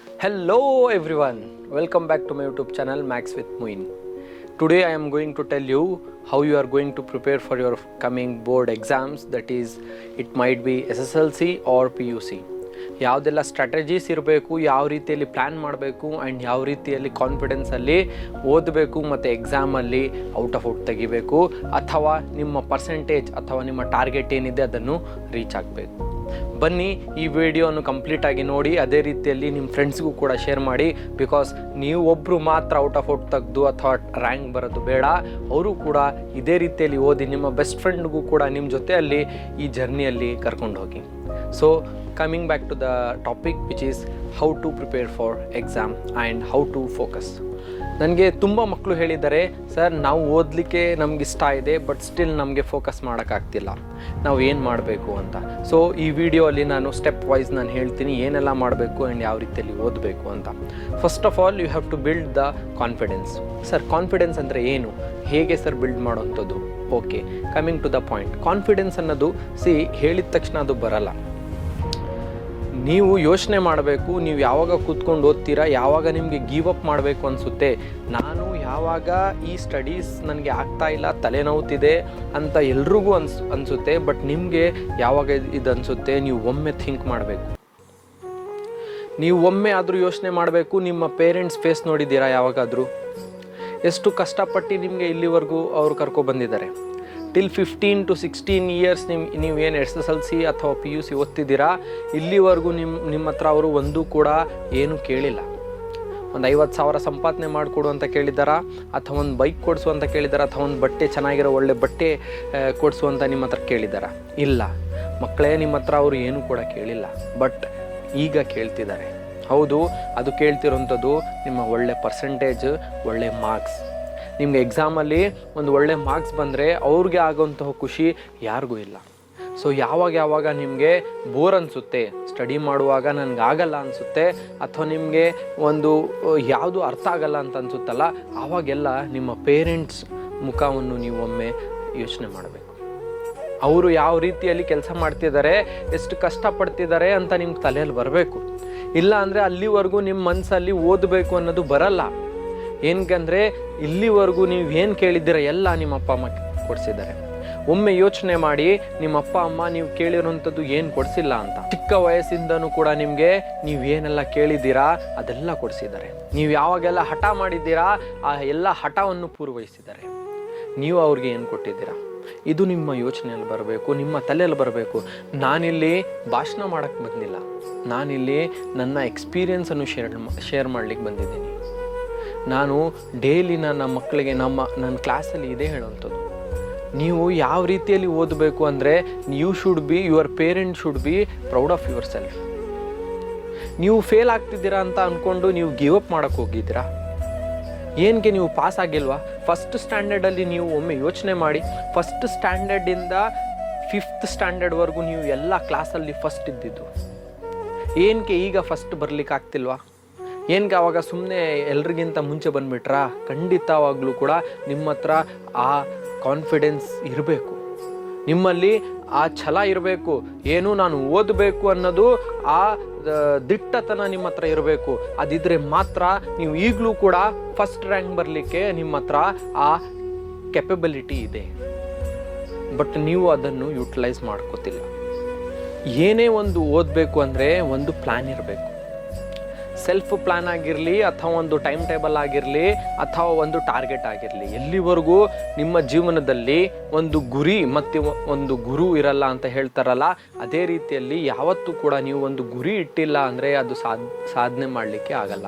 Hello everyone, welcome back to my YouTube channel Max with Muin. Today I am going to tell you how you are going to prepare for your coming board exams, that is it might be SSLC or PUC. ಯಾವುದೆಲ್ಲ strategies ಇರಬೇಕು, ಯಾವ ರೀತಿಯಲ್ಲಿ plan ಮಾಡಬೇಕು and ಯಾವ ರೀತಿಯಲ್ಲಿ ಕಾನ್ಫಿಡೆನ್ಸಲ್ಲಿ ಓದಬೇಕು ಮತ್ತು ಎಕ್ಸಾಮಲ್ಲಿ ಔಟ್ ಆಫ್ ಔಟ್ ತೆಗಿಬೇಕು, ಅಥವಾ ನಿಮ್ಮ ಪರ್ಸೆಂಟೇಜ್ ಅಥವಾ ನಿಮ್ಮ ಟಾರ್ಗೆಟ್ ಏನಿದೆ ಅದನ್ನು ರೀಚ್ ಆಗಬೇಕು. ಬನ್ನಿ ಈ ವಿಡಿಯೋನು ಕಂಪ್ಲೀಟಾಗಿ ನೋಡಿ, ಅದೇ ರೀತಿಯಲ್ಲಿ ನಿಮ್ಮ ಫ್ರೆಂಡ್ಸ್ಗೂ ಕೂಡ ಶೇರ್ ಮಾಡಿ. ಬಿಕಾಸ್ ನೀವು ಒಬ್ಬರು ಮಾತ್ರ ಔಟ್ ಆಫ್ ಔಟ್ ತೆಗೆದು ಅಥವಾ ರ್ಯಾಂಕ್ ಬರೋದು ಬೇಡ, ಅವರು ಕೂಡ ಇದೇ ರೀತಿಯಲ್ಲಿ ಓದಿ ನಿಮ್ಮ ಬೆಸ್ಟ್ ಫ್ರೆಂಡ್ಗೂ ಕೂಡ ನಿಮ್ಮ ಜೊತೆಯಲ್ಲಿ ಈ ಜರ್ನಿಯಲ್ಲಿ ಕರ್ಕೊಂಡು ಹೋಗಿ. So coming back to the topic, which is how to prepare for exam and how to focus. ನನಗೆ ತುಂಬ ಮಕ್ಕಳು ಹೇಳಿದ್ದಾರೆ, ಸರ್ ನಾವು ಓದಲಿಕ್ಕೆ ನಮ್ಗೆ ಇಷ್ಟ ಇದೆ ಬಟ್ ಸ್ಟಿಲ್ ನಮಗೆ ಫೋಕಸ್ ಮಾಡೋಕ್ಕಾಗ್ತಿಲ್ಲ, ನಾವು ಏನು ಮಾಡಬೇಕು ಅಂತ. ಸೊ ಈ ವಿಡಿಯೋಲ್ಲಿ ನಾನು ಸ್ಟೆಪ್ ವೈಸ್ ನಾನು ಹೇಳ್ತೀನಿ ಏನೆಲ್ಲ ಮಾಡಬೇಕು ಆ್ಯಂಡ್ ಯಾವ ರೀತಿಯಲ್ಲಿ ಓದಬೇಕು ಅಂತ. First of all you have to build the confidence. Sir confidence ಅಂದರೆ ಏನು, ಹೇಗೆ ಸರ್ ಬಿಲ್ಡ್ ಮಾಡೋವಂಥದ್ದು? Okay, coming to the point. Confidence ಅನ್ನೋದು ಹೇಳಿದ ತಕ್ಷಣ ಅದು ಬರಲ್ಲ. ನೀವು ಯೋಚನೆ ಮಾಡಬೇಕು, ನೀವು ಯಾವಾಗ ಕೂತ್ಕೊಂಡು ಓದ್ತೀರಾ, ಯಾವಾಗ ನಿಮಗೆ ಗಿವ್ ಅಪ್ ಮಾಡಬೇಕು ಅನಿಸುತ್ತೆ, ನಾನು ಯಾವಾಗ ಈ ಸ್ಟಡೀಸ್ ನನಗೆ ಆಗ್ತಾ ಇಲ್ಲ, ತಲೆನೋವುತ್ತಿದೆ ಅಂತ ಎಲ್ರಿಗೂ ಅನಿಸುತ್ತೆ. ಬಟ್ ನಿಮಗೆ ಯಾವಾಗ ಇದು ಅನಿಸುತ್ತೆ, ನೀವು ಒಮ್ಮೆ ಥಿಂಕ್ ಮಾಡಬೇಕು. ನೀವು ಒಮ್ಮೆ ಆದರೂ ಯೋಚನೆ ಮಾಡಬೇಕು, ನಿಮ್ಮ ಪೇರೆಂಟ್ಸ್ ಫೇಸ್ ನೋಡಿದ್ದೀರಾ ಯಾವಾಗಾದರೂ? ಎಷ್ಟು ಕಷ್ಟಪಟ್ಟು ನಿಮಗೆ ಇಲ್ಲಿವರೆಗೂ ಅವರು ಕರ್ಕೊಬಂದಿದ್ದಾರೆ. ಟಿಲ್ 15 to 16 ಇಯರ್ಸ್ ನೀವೇನು SSLC ಅಥವಾ PUC ಓದ್ತಿದ್ದೀರಾ, ಇಲ್ಲಿವರೆಗೂ ನಿಮ್ಮ ಹತ್ರ ಅವರು ಒಂದೂ ಕೂಡ ಏನು ಕೇಳಿಲ್ಲ. ಒಂದು 50,000 ಸಂಪಾದನೆ ಮಾಡಿಕೊಡು ಅಂತ ಕೇಳಿದ್ದಾರಾ, ಅಥವಾ ಒಂದು ಬೈಕ್ ಕೊಡಿಸು ಅಂತ ಕೇಳಿದ್ದಾರಾ, ಅಥವಾ ಒಂದು ಬಟ್ಟೆ ಚೆನ್ನಾಗಿರೋ ಒಳ್ಳೆ ಬಟ್ಟೆ ಕೊಡಿಸು ಅಂತ ನಿಮ್ಮ ಹತ್ರ ಕೇಳಿದ್ದಾರಾ? ಇಲ್ಲ ಮಕ್ಕಳೇ, ನಿಮ್ಮ ಹತ್ರ ಅವರು ಏನೂ ಕೂಡ ಕೇಳಿಲ್ಲ. ಬಟ್ ಈಗ ಕೇಳ್ತಿದ್ದಾರೆ. ಹೌದು, ಅದು ಕೇಳ್ತಿರೋಂಥದ್ದು ನಿಮ್ಮ ಒಳ್ಳೆ ಪರ್ಸೆಂಟೇಜ್, ಒಳ್ಳೆ ಮಾರ್ಕ್ಸ್. ನಿಮಗೆ ಎಕ್ಸಾಮಲ್ಲಿ ಒಂದು ಒಳ್ಳೆ ಮಾರ್ಕ್ಸ್ ಬಂದರೆ ಅವ್ರಿಗೆ ಆಗೋಂತಹ ಖುಷಿ ಯಾರಿಗೂ ಇಲ್ಲ. ಸೊ ಯಾವಾಗ ನಿಮಗೆ ಬೋರ್ ಅನಿಸುತ್ತೆ, ಸ್ಟಡಿ ಮಾಡುವಾಗ ನನಗಾಗಲ್ಲ ಅನಿಸುತ್ತೆ, ಅಥವಾ ನಿಮಗೆ ಒಂದು ಯಾವುದು ಅರ್ಥ ಆಗಲ್ಲ ಅಂತ ಅನಿಸುತ್ತಲ್ಲ, ಆವಾಗೆಲ್ಲ ನಿಮ್ಮ ಪೇರೆಂಟ್ಸ್ ಮುಖವನ್ನು ನೀವು ಒಮ್ಮೆ ಯೋಚನೆ ಮಾಡಬೇಕು. ಅವರು ಯಾವ ರೀತಿಯಲ್ಲಿ ಕೆಲಸ ಮಾಡ್ತಿದ್ದಾರೆ, ಎಷ್ಟು ಕಷ್ಟಪಡ್ತಿದ್ದಾರೆ ಅಂತ ನಿಮ್ಮ ತಲೆಯಲ್ಲಿ ಬರಬೇಕು. ಇಲ್ಲ ಅಂದರೆ ಅಲ್ಲಿವರೆಗೂ ನಿಮ್ಮ ಮನಸ್ಸಲ್ಲಿ ಓದಬೇಕು ಅನ್ನೋದು ಬರಲ್ಲ. ಏನಕ್ಕಂದರೆ ಇಲ್ಲಿವರೆಗೂ ನೀವು ಏನು ಕೇಳಿದ್ದೀರ ಎಲ್ಲ ನಿಮ್ಮ ಅಪ್ಪ ಅಮ್ಮ ಕೊಡಿಸಿದ್ದಾರೆ. ಒಮ್ಮೆ ಯೋಚನೆ ಮಾಡಿ, ನಿಮ್ಮ ಅಪ್ಪ ಅಮ್ಮ ನೀವು ಕೇಳಿರೋಂಥದ್ದು ಏನು ಕೊಡಿಸಿಲ್ಲ ಅಂತ. ಚಿಕ್ಕ ವಯಸ್ಸಿಂದನೂ ಕೂಡ ನಿಮಗೆ ನೀವೇನೆಲ್ಲ ಕೇಳಿದ್ದೀರಾ ಅದೆಲ್ಲ ಕೊಡಿಸಿದ್ದಾರೆ. ನೀವು ಯಾವಾಗೆಲ್ಲ ಹಠ ಮಾಡಿದ್ದೀರಾ ಆ ಎಲ್ಲ ಹಠವನ್ನು ಪೂರ್ವಹಿಸಿದ್ದಾರೆ. ನೀವು ಅವ್ರಿಗೆ ಏನು ಕೊಟ್ಟಿದ್ದೀರಾ, ಇದು ನಿಮ್ಮ ಯೋಚನೆಯಲ್ಲಿ ಬರಬೇಕು, ನಿಮ್ಮ ತಲೆಯಲ್ಲಿ ಬರಬೇಕು. ನಾನಿಲ್ಲಿ ಭಾಷಣ ಮಾಡೋಕ್ಕೆ ಬಂದಿಲ್ಲ, ನಾನಿಲ್ಲಿ ನನ್ನ ಎಕ್ಸ್ಪೀರಿಯನ್ಸನ್ನು ಶೇರ್ ಮಾಡಲಿಕ್ಕೆ ಬಂದಿದ್ದೀನಿ. ನಾನು ಡೈಲಿ ನನ್ನ ಮಕ್ಕಳಿಗೆ ನನ್ನ ಕ್ಲಾಸಲ್ಲಿ ಇದೇ ಹೇಳುವಂಥದ್ದು, ನೀವು ಯಾವ ರೀತಿಯಲ್ಲಿ ಓದಬೇಕು ಅಂದರೆ your parent should be proud of your self. ನೀವು ಫೇಲ್ ಆಗ್ತಿದ್ದೀರಾ ಅಂತ ಅಂದ್ಕೊಂಡು ನೀವು ಗಿವ್ ಅಪ್ ಮಾಡೋಕ್ಕೆ ಹೋಗಿದ್ದೀರಾ? ಏನಕ್ಕೆ ನೀವು ಪಾಸ್ ಆಗಿಲ್ವಾ? ಫಸ್ಟ್ ಸ್ಟ್ಯಾಂಡರ್ಡಲ್ಲಿ ನೀವು ಒಮ್ಮೆ ಯೋಚನೆ ಮಾಡಿ, ಫಸ್ಟ್ ಸ್ಟ್ಯಾಂಡರ್ಡಿಂದ 5th ಸ್ಟ್ಯಾಂಡರ್ಡ್ವರೆಗೂ ನೀವು ಎಲ್ಲ ಕ್ಲಾಸಲ್ಲಿ ಫಸ್ಟ್ ಇದ್ದಿದ್ದು. ಏನಕ್ಕೆ ಈಗ ಫಸ್ಟ್ ಬರಲಿಕ್ಕೆ ಆಗ್ತಿಲ್ವಾ? ಏನಕ್ಕೆ ಆವಾಗ ಸುಮ್ಮನೆ ಎಲ್ರಿಗಿಂತ ಮುಂಚೆ ಬಂದುಬಿಟ್ರಾ? ಖಂಡಿತವಾಗ್ಲೂ ಕೂಡ ನಿಮ್ಮ ಹತ್ರ ಆ ಕಾನ್ಫಿಡೆನ್ಸ್ ಇರಬೇಕು, ನಿಮ್ಮಲ್ಲಿ ಆ ಛಲ ಇರಬೇಕು. ಏನು ನಾನು ಓದಬೇಕು ಅನ್ನೋದು ಆ ದಿಟ್ಟತನ ನಿಮ್ಮ ಹತ್ರ ಇರಬೇಕು. ಅದಿದ್ದರೆ ಮಾತ್ರ ನೀವು ಈಗಲೂ ಕೂಡ ಫಸ್ಟ್ ರ್ಯಾಂಕ್ ಬರಲಿಕ್ಕೆ ನಿಮ್ಮ ಹತ್ರ ಆ ಕೆಪಬಿಲಿಟಿ ಇದೆ. ಬಟ್ ನೀವು ಅದನ್ನು ಯೂಟಿಲೈಸ್ ಮಾಡ್ಕೋತಿಲ್ಲ. ಏನೇ ಒಂದು ಓದಬೇಕು ಅಂದರೆ ಒಂದು ಪ್ಲ್ಯಾನ್ ಇರಬೇಕು. ಸೆಲ್ಫ್ ಪ್ಲ್ಯಾನ್ ಆಗಿರಲಿ, ಅಥವಾ ಒಂದು ಟೈಮ್ ಟೇಬಲ್ ಆಗಿರಲಿ, ಅಥವಾ ಒಂದು ಟಾರ್ಗೆಟ್ ಆಗಿರಲಿ. ಎಲ್ಲಿವರೆಗೂ ನಿಮ್ಮ ಜೀವನದಲ್ಲಿ ಒಂದು ಗುರಿ ಮತ್ತು ಒಂದು ಗುರು ಇರಲ್ಲ ಅಂತ ಹೇಳ್ತಾರಲ್ಲ, ಅದೇ ರೀತಿಯಲ್ಲಿ ಯಾವತ್ತೂ ಕೂಡ ನೀವು ಒಂದು ಗುರಿ ಇಟ್ಟಿಲ್ಲ ಅಂದರೆ ಅದು ಸಾಧನೆ ಮಾಡಲಿಕ್ಕೆ ಆಗಲ್ಲ.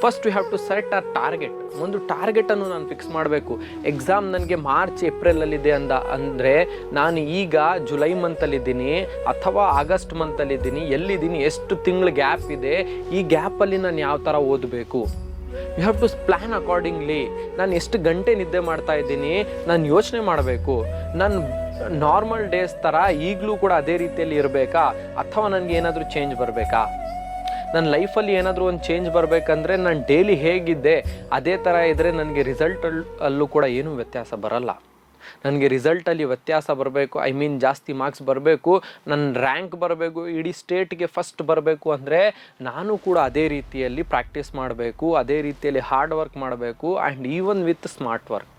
First you have to set a target. ಒಂದು ಟಾರ್ಗೆಟನ್ನು ನಾನು ಫಿಕ್ಸ್ ಮಾಡಬೇಕು. ಎಕ್ಸಾಮ್ ನನಗೆ ಮಾರ್ಚ್ ಏಪ್ರಿಲಲ್ಲಿದೆ ಅಂದರೆ ನಾನು ಈಗ ಜುಲೈ ಮಂತಲ್ಲಿದ್ದೀನಿ ಅಥವಾ ಆಗಸ್ಟ್ ಮಂತಲ್ಲಿದ್ದೀನಿ, ಎಲ್ಲಿದ್ದೀನಿ, ಎಷ್ಟು ತಿಂಗಳು ಗ್ಯಾಪ್ ಇದೆ, ಈ ಗ್ಯಾಪಲ್ಲಿ ನಾನು ಯಾವ ಥರ ಓದಬೇಕು. You have to plan accordingly. ನಾನು ಎಷ್ಟು ಗಂಟೆ ನಿದ್ದೆ ಮಾಡ್ತಾ ಇದ್ದೀನಿ ನಾನು ಯೋಚನೆ ಮಾಡಬೇಕು. ನಾನು ನಾರ್ಮಲ್ ಡೇಸ್ ಥರ ಈಗಲೂ ಕೂಡ ಅದೇ ರೀತಿಯಲ್ಲಿ ಇರಬೇಕಾ, ಅಥವಾ ನನಗೆ ಏನಾದರೂ ಚೇಂಜ್ ಬರಬೇಕಾ? ನನ್ನ ಲೈಫಲ್ಲಿ ಏನಾದರೂ ಒಂದು ಚೇಂಜ್ ಬರಬೇಕಂದ್ರೆ ನಾನು ಡೈಲಿ ಹೇಗಿದ್ದೆ ಅದೇ ಥರ ಇದ್ದರೆ ನನಗೆ ರಿಸಲ್ಟಲ್ಲೂ ಕೂಡ ಏನೂ ವ್ಯತ್ಯಾಸ ಬರಲ್ಲ. ನನಗೆ ರಿಸಲ್ಟಲ್ಲಿ ವ್ಯತ್ಯಾಸ ಬರಬೇಕು, ಐ ಮೀನ್ ಜಾಸ್ತಿ ಮಾರ್ಕ್ಸ್ ಬರಬೇಕು, ನನ್ನ ರ್ಯಾಂಕ್ ಬರಬೇಕು, ಇಡೀ ಸ್ಟೇಟ್ಗೆ ಫಸ್ಟ್ ಬರಬೇಕು ಅಂದರೆ ನಾನು ಕೂಡ ಅದೇ ರೀತಿಯಲ್ಲಿ ಪ್ರಾಕ್ಟೀಸ್ ಮಾಡಬೇಕು, ಅದೇ ರೀತಿಯಲ್ಲಿ ಹಾರ್ಡ್ ವರ್ಕ್ ಮಾಡಬೇಕು and even with smart work.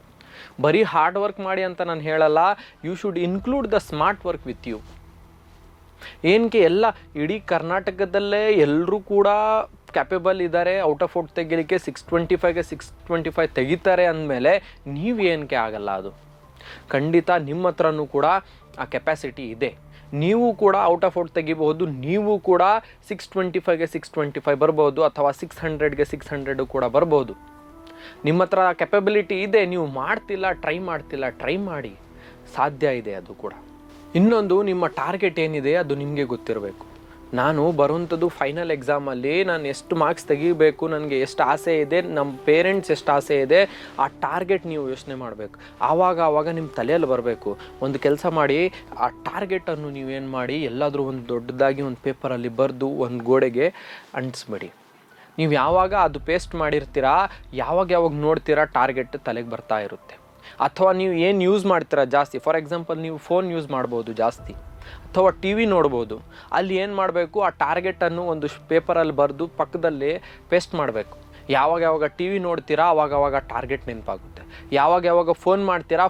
ಬರೀ ಹಾರ್ಡ್ ವರ್ಕ್ ಮಾಡಿ ಅಂತ ನಾನು ಹೇಳಲ್ಲ, you should include the smart work with you. ಏನಕ್ಕೆ ಎಲ್ಲ ಇಡೀ ಕರ್ನಾಟಕದಲ್ಲೇ ಎಲ್ಲರೂ ಕೂಡ ಕ್ಯಾಪೇಬಲ್ ಇದ್ದಾರೆ ಔಟ್ ಆಫ್ ಔಟ್ ತೆಗಿಲಿಕ್ಕೆ, 625ಗೆ 625 ತೆಗಿತಾರೆ ಅಂದಮೇಲೆ ನೀವು ಏನಕ್ಕೆ ಆಗಲ್ಲ? ಅದು ಖಂಡಿತ ನಿಮ್ಮ ಹತ್ರನೂ ಕೂಡ ಆ ಕೆಪಾಸಿಟಿ ಇದೆ. ನೀವು ಕೂಡ ಔಟ್ ಆಫ್ ಔಟ್ ತೆಗಿಬಹುದು, ನೀವು ಕೂಡ 625ಗೆ 625 ಬರ್ಬೋದು, ಅಥವಾ 600ಗೆ 600 ಕೂಡ ಬರ್ಬೋದು. ನಿಮ್ಮ ಹತ್ರ ಕೆಪಬಿಲಿಟಿ ಇದೆ, ನೀವು ಮಾಡ್ತಿಲ್ಲ, ಟ್ರೈ ಮಾಡಿ, ಸಾಧ್ಯ ಇದೆ ಅದು ಕೂಡ. ಇನ್ನೊಂದು, ನಿಮ್ಮ ಟಾರ್ಗೆಟ್ ಏನಿದೆ ಅದು ನಿಮಗೆ ಗೊತ್ತಿರಬೇಕು. ನಾನು ಬರುವಂಥದ್ದು ಫೈನಲ್ ಎಕ್ಸಾಮಲ್ಲಿ ನಾನು ಎಷ್ಟು ಮಾರ್ಕ್ಸ್ ತೆಗಿಬೇಕು, ನನಗೆ ಎಷ್ಟು ಆಸೆ ಇದೆ, ನಮ್ಮ ಪೇರೆಂಟ್ಸ್ ಎಷ್ಟು ಆಸೆ ಇದೆ, ಆ ಟಾರ್ಗೆಟ್ ನೀವು ಯೋಚನೆ ಮಾಡಬೇಕು. ಆವಾಗ ನಿಮ್ಮ ತಲೆಯಲ್ಲಿ ಬರಬೇಕು. ಒಂದು ಕೆಲಸ ಮಾಡಿ, ಆ ಟಾರ್ಗೆಟನ್ನು ನೀವೇನು ಮಾಡಿ, ಎಲ್ಲಾದರೂ ಒಂದು ದೊಡ್ಡದಾಗಿ ಒಂದು ಪೇಪರಲ್ಲಿ ಬರೆದು ಒಂದು ಗೋಡೆಗೆ ಅಂಟಿಸ್ಬೇಡಿ. ನೀವು ಯಾವಾಗ ಅದು ಪೇಸ್ಟ್ ಮಾಡಿರ್ತೀರಾ, ಯಾವಾಗ ನೋಡ್ತೀರಾ ಟಾರ್ಗೆಟ್ ತಲೆಗೆ ಬರ್ತಾ ಇರುತ್ತೆ. ಅಥವಾ ನೀವು ಏನು ಯೂಸ್ ಮಾಡ್ತೀರಾ ಜಾಸ್ತಿ, ಫಾರ್ ಎಕ್ಸಾಂಪಲ್ ನೀವು ಫೋನ್ ಯೂಸ್ ಮಾಡ್ಬೋದು ಜಾಸ್ತಿ, ಅಥವಾ ಟಿ ವಿ ನೋಡ್ಬೋದು. ಅಲ್ಲಿ ಏನು ಮಾಡಬೇಕು, ಆ ಟಾರ್ಗೆಟನ್ನು ಒಂದು ಪೇಪರಲ್ಲಿ ಬರೆದು ಪಕ್ಕದಲ್ಲಿ ಪೇಸ್ಟ್ ಮಾಡಬೇಕು. ಯಾವಾಗ ಟಿ ವಿ ನೋಡ್ತೀರಾ ಆವಾಗ ಟಾರ್ಗೆಟ್ ನೆನಪಾಗುತ್ತೆ. ಯಾವಾಗ ಫೋನ್ ಮಾಡ್ತೀರಾ,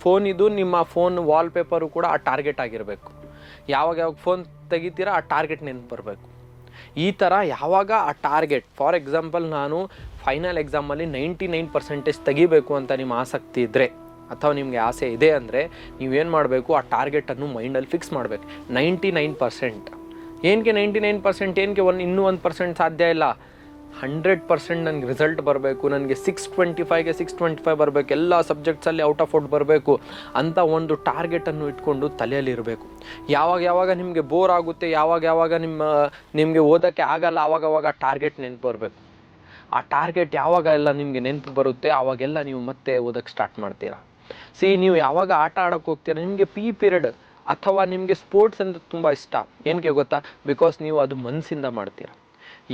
ಫೋನಿದು ನಿಮ್ಮ ಫೋನ್ ವಾಲ್ಪೇಪರು ಕೂಡ ಆ ಟಾರ್ಗೆಟ್ ಆಗಿರಬೇಕು. ಯಾವಾಗ ಫೋನ್ ತೆಗಿತೀರಾ ಆ ಟಾರ್ಗೆಟ್ ನೆನಪು ಬರಬೇಕು. ಈ ಥರ ಯಾವಾಗ ಆ ಟಾರ್ಗೆಟ್, ಫಾರ್ ಎಕ್ಸಾಂಪಲ್ ನಾನು ಫೈನಲ್ ಎಕ್ಸಾಮಲ್ಲಿ 99% ತೆಗಿಬೇಕು ಅಂತ ನಿಮ್ಮ ಆಸಕ್ತಿ ಇದ್ದರೆ, ಅಥವಾ ನಿಮಗೆ ಆಸೆ ಇದೆ ಅಂದರೆ ನೀವೇನು ಮಾಡಬೇಕು, ಆ ಟಾರ್ಗೆಟನ್ನು ಮೈಂಡಲ್ಲಿ ಫಿಕ್ಸ್ ಮಾಡಬೇಕು. 99%. ಏನಕ್ಕೆ 99%? ಏನಕ್ಕೆ ಇನ್ನೂ 1% ಸಾಧ್ಯ ಇಲ್ಲ? 100% ನನಗೆ ರಿಸಲ್ಟ್ ಬರಬೇಕು, ನನಗೆ 625ಗೆ 625 ಬರಬೇಕು, ಎಲ್ಲ ಸಬ್ಜೆಕ್ಟ್ಸಲ್ಲಿ ಔಟ್ ಆಫ್ ಔಟ್ ಬರಬೇಕು ಅಂತ ಒಂದು ಟಾರ್ಗೆಟನ್ನು ಇಟ್ಕೊಂಡು ತಲೆಯಲ್ಲಿ ಇರಬೇಕು. ಯಾವಾಗ ನಿಮಗೆ ಬೋರ್ ಆಗುತ್ತೆ, ಯಾವಾಗ ನಿಮಗೆ ಓದೋಕ್ಕೆ ಆಗಲ್ಲ, ಆವಾಗ ಟಾರ್ಗೆಟ್ ನೆನಪು ಬರಬೇಕು. ಆ ಟಾರ್ಗೆಟ್ ಯಾವಾಗ ಎಲ್ಲ ನಿಮಗೆ ನೆನಪು ಬರುತ್ತೆ ಆವಾಗೆಲ್ಲ ನೀವು ಮತ್ತೆ ಓದೋಕ್ಕೆ ಸ್ಟಾರ್ಟ್ ಮಾಡ್ತೀರಾ. ನೀವು ಯಾವಾಗ ಆಟ ಆಡೋಕ್ಕೆ ಹೋಗ್ತೀರಾ, ನಿಮಗೆ ಪೀರಿಯಡ್ ಅಥವಾ ನಿಮಗೆ ಸ್ಪೋರ್ಟ್ಸ್ ಅಂದರೆ ತುಂಬ ಇಷ್ಟ. ಏನಕ್ಕೆ ಗೊತ್ತಾ? ಬಿಕಾಸ್ ನೀವು ಅದು ಮನಸ್ಸಿಂದ ಮಾಡ್ತೀರಾ.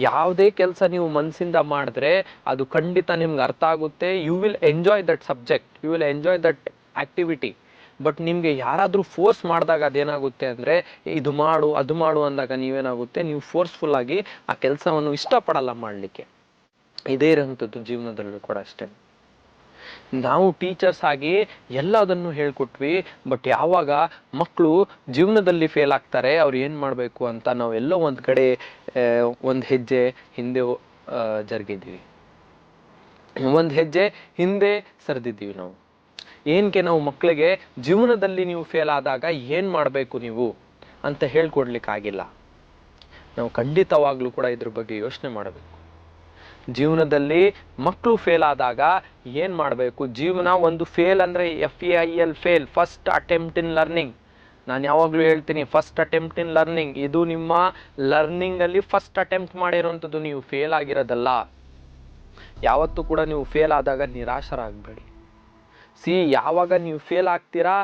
ಯಾವುದೇ ಕೆಲಸ ನೀವು ಮನಸ್ಸಿಂದ ಮಾಡಿದ್ರೆ ಅದು ಖಂಡಿತ ನಿಮ್ಗೆ ಅರ್ಥ ಆಗುತ್ತೆ. You will enjoy that subject, you will enjoy that activity. But ನಿಮಗೆ ಯಾರಾದರೂ ಫೋರ್ಸ್ ಮಾಡಿದಾಗ ಅದೇನಾಗುತ್ತೆ ಅಂದರೆ, ಇದು ಮಾಡು ಅದು ಮಾಡು ಅಂದಾಗ ನೀವೇನಾಗುತ್ತೆ, ನೀವು ಫೋರ್ಸ್ಫುಲ್ಲಾಗಿ ಆ ಕೆಲಸವನ್ನು ಇಷ್ಟಪಡಲ್ಲ ಮಾಡಲಿಕ್ಕೆ. ಇದೇ ಇರೋಂಥದ್ದು ಜೀವನದಲ್ಲೂ ಕೂಡ ಅಷ್ಟೇ. ನಾವು ಟೀಚರ್ಸ್ ಆಗಿ ಎಲ್ಲದನ್ನು ಹೇಳ್ಕೊಟ್ವಿ, ಬಟ್ ಯಾವಾಗ ಮಕ್ಕಳು ಜೀವನದಲ್ಲಿ ಫೇಲ್ ಆಗ್ತಾರೆ, ಅವ್ರು ಏನು ಮಾಡಬೇಕು ಅಂತ ನಾವು ಎಲ್ಲೋ ಒಂದು ಕಡೆ ಒಂದು ಹೆಜ್ಜೆ ಹಿಂದೆ ಜರುಗಿದ್ದೀವಿ, ಒಂದು ಹೆಜ್ಜೆ ಹಿಂದೆ ಸರಿದಿದ್ದೀವಿ ನಾವು. ಏನಕ್ಕೆ ನಾವು ಮಕ್ಕಳಿಗೆ ಜೀವನದಲ್ಲಿ ನೀವು ಫೇಲ್ ಆದಾಗ ಏನು ಮಾಡಬೇಕು ನೀವು ಅಂತ ಹೇಳ್ಕೊಡ್ಲಿಕ್ಕಾಗಿಲ್ಲ. ನಾವು ಖಂಡಿತವಾಗ್ಲೂ ಕೂಡ ಇದ್ರ ಬಗ್ಗೆ ಯೋಚನೆ ಮಾಡಬೇಕು. ಜೀವನದಲ್ಲಿ ಮಕ್ಕಳು ಫೇಲ್ ಆದಾಗ ಏನು ಮಾಡಬೇಕು, ಜೀವನ ಒಂದು ಫೇಲ್ ಅಂದರೆ FAIL fail, first attempt in learning. ನಾನು ಯಾವಾಗಲೂ ಹೇಳ್ತೀನಿ, ಫಸ್ಟ್ ಅಟೆಂಪ್ಟ್ ಇನ್ ಲರ್ನಿಂಗ್. ಇದು ನಿಮ್ಮ ಲರ್ನಿಂಗಲ್ಲಿ ಫಸ್ಟ್ ಅಟೆಂಪ್ಟ್ ಮಾಡಿರೋಂಥದ್ದು, ನೀವು ಫೇಲ್ ಆಗಿರೋದಲ್ಲ. ಯಾವತ್ತೂ ಕೂಡ ನೀವು ಫೇಲ್ ಆದಾಗ ನಿರಾಶರಾಗಬೇಡಿ. ಯಾವಾಗ ನೀವು ಫೇಲ್ ಆಗ್ತೀರಾ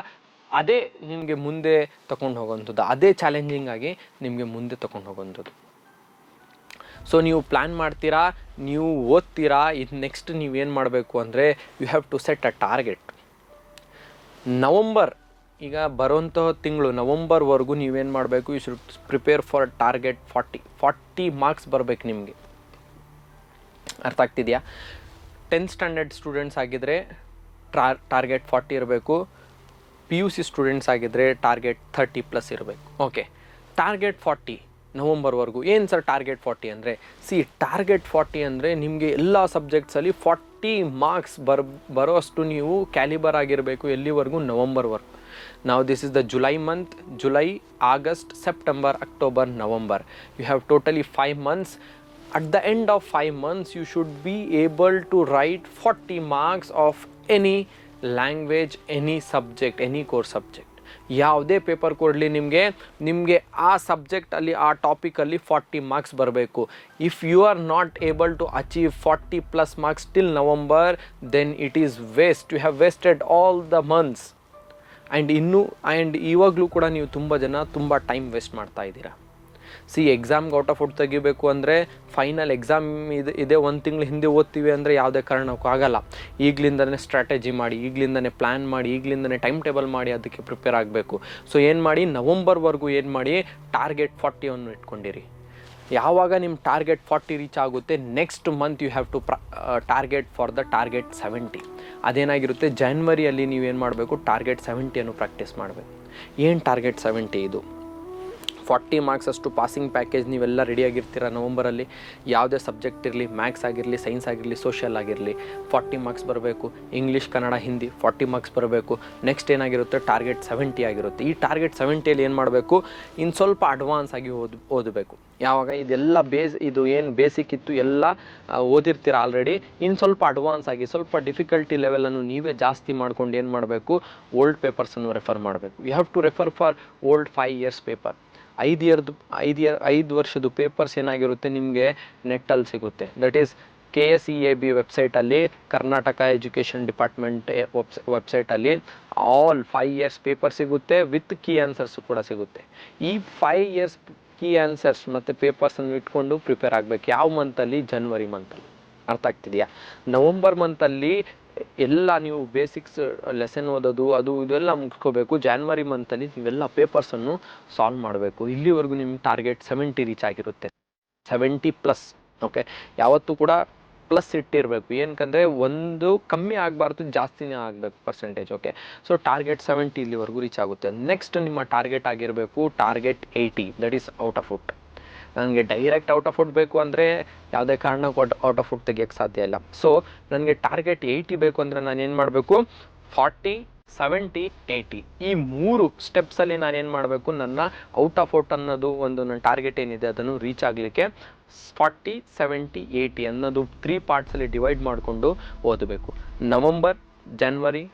ಅದೇ ನಿಮಗೆ ಮುಂದೆ ತಗೊಂಡು ಹೋಗೋವಂಥದ್ದು, ಅದೇ ಚಾಲೆಂಜಿಂಗ್ ಆಗಿ ನಿಮಗೆ ಮುಂದೆ ತಗೊಂಡು ಹೋಗೋವಂಥದ್ದು. ನೀವು ಪ್ಲ್ಯಾನ್ ಮಾಡ್ತೀರಾ, ನೀವು ಓದ್ತೀರಾ. ಇದು ನೆಕ್ಸ್ಟ್ ನೀವೇನು ಮಾಡಬೇಕು ಅಂದರೆ, you have to set a target. November, ಈಗ ಬರೋಂಥ ತಿಂಗಳು ನವಂಬರ್ವರೆಗೂ ನೀವೇನು ಮಾಡಬೇಕು, you should prepare for target 40 marks ಬರಬೇಕು ನಿಮಗೆ. ಅರ್ಥ ಆಗ್ತಿದೆಯಾ? 10th ಸ್ಟ್ಯಾಂಡರ್ಡ್ ಸ್ಟೂಡೆಂಟ್ಸ್ ಆಗಿದ್ದರೆ ಟಾರ್ಗೆಟ್ 40 ಇರಬೇಕು. PUC ಸ್ಟೂಡೆಂಟ್ಸ್ ಆಗಿದ್ದರೆ ಟಾರ್ಗೆಟ್ 30+ ಇರಬೇಕು. ಓಕೆ, ಟಾರ್ಗೆಟ್ 40 ನವಂಬರ್ವರೆಗೂ. ಏನು ಸರ್ ಟಾರ್ಗೆಟ್ 40 ಅಂದರೆ? ಟಾರ್ಗೆಟ್ 40 ಅಂದರೆ ನಿಮಗೆ ಎಲ್ಲ ಸಬ್ಜೆಕ್ಟ್ಸಲ್ಲಿ 40 ಮಾರ್ಕ್ಸ್ ಬರೋಷ್ಟು ನೀವು ಕ್ಯಾಲಿಬರ್ ಆಗಿರಬೇಕು. ಎಲ್ಲಿವರೆಗೂ? ನವಂಬರ್ವರೆಗೂ. ನಾವು this is the July month. July, August, September, October, November. You have totally 5 months. At the end of 5 months, you should be able to write 40 marks of any language, any subject, any core subject. ಯಾವುದೇ paper ಕೊಡಲಿ ನಿಮಗೆ ಆ ಸಬ್ಜೆಕ್ಟಲ್ಲಿ, ಆ ಟಾಪಿಕಲ್ಲಿ 40 marks ಬರಬೇಕು. If you are not able to achieve 40+ marks till November, then it is waste. You have wasted all the months. And ಇವಾಗಲೂ ಕೂಡ ನೀವು ತುಂಬ ಜನ ತುಂಬ ಟೈಮ್ ವೇಸ್ಟ್ ಮಾಡ್ತಾ ಇದ್ದೀರಾ. ಎಕ್ಸಾಮ್ಗೆ ಔಟ್ ಆಫ್ ಔಟ್ ತೆಗಿಬೇಕು ಅಂದರೆ ಫೈನಲ್ ಎಕ್ಸಾಮ್ ಇದೇ ಒಂದು ತಿಂಗಳು ಹಿಂದೆ ಓದ್ತೀವಿ ಅಂದರೆ ಯಾವುದೇ ಕಾರಣಕ್ಕೂ ಆಗಲ್ಲ. ಈಗಲಿಂದನೇ ಸ್ಟ್ರಾಟಜಿ ಮಾಡಿ, ಈಗಲಿಂದನೇ ಪ್ಲ್ಯಾನ್ ಮಾಡಿ, ಈಗಲಿಂದನೇ ಟೈಮ್ ಟೇಬಲ್ ಮಾಡಿ ಅದಕ್ಕೆ ಪ್ರಿಪೇರ್ ಆಗಬೇಕು. ಸೊ ಏನು ಮಾಡಿ, ನವಂಬರ್ವರೆಗೂ ಏನು ಮಾಡಿ, ಟಾರ್ಗೆಟ್ 40 ಇಟ್ಕೊಂಡಿರಿ. ಯಾವಾಗ ನಿಮ್ಮ ಟಾರ್ಗೆಟ್ 40 ರೀಚ್ ಆಗುತ್ತೆ, next month you have to target for the target 70. ಅದೇನಾಗಿರುತ್ತೆ, ಜಾನ್ವರಿಯಲ್ಲಿ ನೀವೇನು ಮಾಡಬೇಕು, ಟಾರ್ಗೆಟ್ 70 ಪ್ರಾಕ್ಟೀಸ್ ಮಾಡಬೇಕು. ಏನು ಟಾರ್ಗೆಟ್ 70? ಇದು 40 ಮಾರ್ಕ್ಸ್ ಅಷ್ಟು ಪಾಸಿಂಗ್ ಪ್ಯಾಕೇಜ್ ನೀವೆಲ್ಲ ರೆಡಿಯಾಗಿರ್ತೀರ ನವಂಬರಲ್ಲಿ. ಯಾವುದೇ ಸಬ್ಜೆಕ್ಟ್ ಇರಲಿ, ಮ್ಯಾಥ್ಸ್ ಆಗಿರಲಿ, ಸೈನ್ಸ್ ಆಗಿರಲಿ, ಸೋಷಿಯಲ್ ಆಗಿರಲಿ, 40 ಮಾರ್ಕ್ಸ್ ಬರಬೇಕು. ಇಂಗ್ಲೀಷ್, ಕನ್ನಡ, ಹಿಂದಿ 40 ಮಾರ್ಕ್ಸ್ ಬರಬೇಕು. ನೆಕ್ಸ್ಟ್ ಏನಾಗಿರುತ್ತೆ, ಟಾರ್ಗೆಟ್ 70 ಆಗಿರುತ್ತೆ. ಈ ಟಾರ್ಗೆಟ್ 70ಯಲ್ಲಿ ಏನು ಮಾಡಬೇಕು, ಇನ್ನು ಸ್ವಲ್ಪ ಅಡ್ವಾನ್ಸ್ ಆಗಿ ಓದಬೇಕು. ಯಾವಾಗ ಇದೆಲ್ಲ ಇದು ಏನು ಬೇಸಿಕ್ ಇತ್ತು ಎಲ್ಲ ಓದಿರ್ತೀರ ಆಲ್ರೆಡಿ, ಇನ್ನು ಸ್ವಲ್ಪ ಅಡ್ವಾನ್ಸ್ ಆಗಿ, ಸ್ವಲ್ಪ ಡಿಫಿಕಲ್ಟಿ ಲೆವೆಲನ್ನು ನೀವೇ ಜಾಸ್ತಿ ಮಾಡ್ಕೊಂಡು ಏನು ಮಾಡಬೇಕು, ಓಲ್ಡ್ ಪೇಪರ್ಸನ್ನು ರೆಫರ್ ಮಾಡಬೇಕು. You have to refer for old 5 years paper. 5 ವರ್ಷದ ಪೇಪರ್ಸ್ ಏನಾಗಿರುತ್ತೆ ನಿಮಗೆ ನೆಟ್ಟಲ್ಲಿ ಸಿಗುತ್ತೆ. ದಟ್ ಈಸ್ KSEAB ವೆಬ್ಸೈಟಲ್ಲಿ, ಕರ್ನಾಟಕ ಎಜುಕೇಷನ್ ಡಿಪಾರ್ಟ್ಮೆಂಟ್ ವೆಬ್ಸೈಟಲ್ಲಿ ಆಲ್ 5 ಇಯರ್ಸ್ ಪೇಪರ್ ಸಿಗುತ್ತೆ, ವಿತ್ ಕೀ ಆನ್ಸರ್ಸು ಕೂಡ ಸಿಗುತ್ತೆ. ಈ 5 ಇಯರ್ಸ್ ಕೀ ಆನ್ಸರ್ಸ್ ಮತ್ತು ಪೇಪರ್ಸನ್ನು ಇಟ್ಕೊಂಡು ಪ್ರಿಪೇರ್ ಆಗಬೇಕು. ಯಾವ ಮಂತಲ್ಲಿ? ಜನವರಿ ಮಂತಲ್ಲಿ. ಅರ್ಥ ಆಗ್ತಿದೆಯಾ? ನವಂಬರ್ ಮಂತಲ್ಲಿ ಎಲ್ಲ ನೀವು ಬೇಸಿಕ್ಸ್ ಲೆಸನ್ ಓದೋದು ಅದು ಇದೆಲ್ಲ ಮುಗಿಸ್ಕೋಬೇಕು. ಜಾನ್ವರಿ ಮಂತಲ್ಲಿ ನೀವೆಲ್ಲ ಪೇಪರ್ಸನ್ನು ಸಾಲ್ವ್ ಮಾಡಬೇಕು. ಇಲ್ಲಿವರೆಗೂ ನಿಮ್ಗೆ ಟಾರ್ಗೆಟ್ 70 ರೀಚ್ ಆಗಿರುತ್ತೆ, 70+. ಓಕೆ, ಯಾವತ್ತೂ ಕೂಡ ಪ್ಲಸ್ ಇಟ್ಟಿರಬೇಕು. ಏನಕ್ಕಂದರೆ ಒಂದು ಕಮ್ಮಿ ಆಗಬಾರ್ದು, ಜಾಸ್ತಿನೇ ಆಗಬೇಕು ಪರ್ಸೆಂಟೇಜ್. ಓಕೆ, ಸೊ ಟಾರ್ಗೆಟ್ 70 ಇಲ್ಲಿವರೆಗೂ ರೀಚ್ ಆಗುತ್ತೆ. ನೆಕ್ಸ್ಟ್ ನಿಮ್ಮ ಟಾರ್ಗೆಟ್ ಆಗಿರಬೇಕು target 80, that is out of out. ನನಗೆ ಡೈರೆಕ್ಟ್ ಔಟ್ ಆಫ್ ಔಟ್ ಬೇಕು ಅಂದರೆ ಯಾವುದೇ ಕಾರಣಕ್ಕೂ ಔಟ್ ಆಫ್ ಔಟ್ ತೆಗಿಯೋಕ್ಕೆ ಸಾಧ್ಯ ಇಲ್ಲ. ಸೊ ನನಗೆ ಟಾರ್ಗೆಟ್ 80 ಬೇಕು ಅಂದರೆ ನಾನು ಏನು ಮಾಡಬೇಕು, 40, 70, 80 ಈ 3 ಸ್ಟೆಪ್ಸಲ್ಲಿ ನಾನು ಏನು ಮಾಡಬೇಕು, ನನ್ನ ಔಟ್ ಆಫ್ ಔಟ್ ಅನ್ನೋದು ಒಂದು ನನ್ನ ಟಾರ್ಗೆಟ್ ಏನಿದೆ ಅದನ್ನು ರೀಚ್ ಆಗಲಿಕ್ಕೆ 40, 70, 80 ಅನ್ನೋದು 3 ಪಾರ್ಟ್ಸಲ್ಲಿ ಡಿವೈಡ್ ಮಾಡಿಕೊಂಡು ಓದಬೇಕು. ನವಂಬರ್, ಜನವರಿ,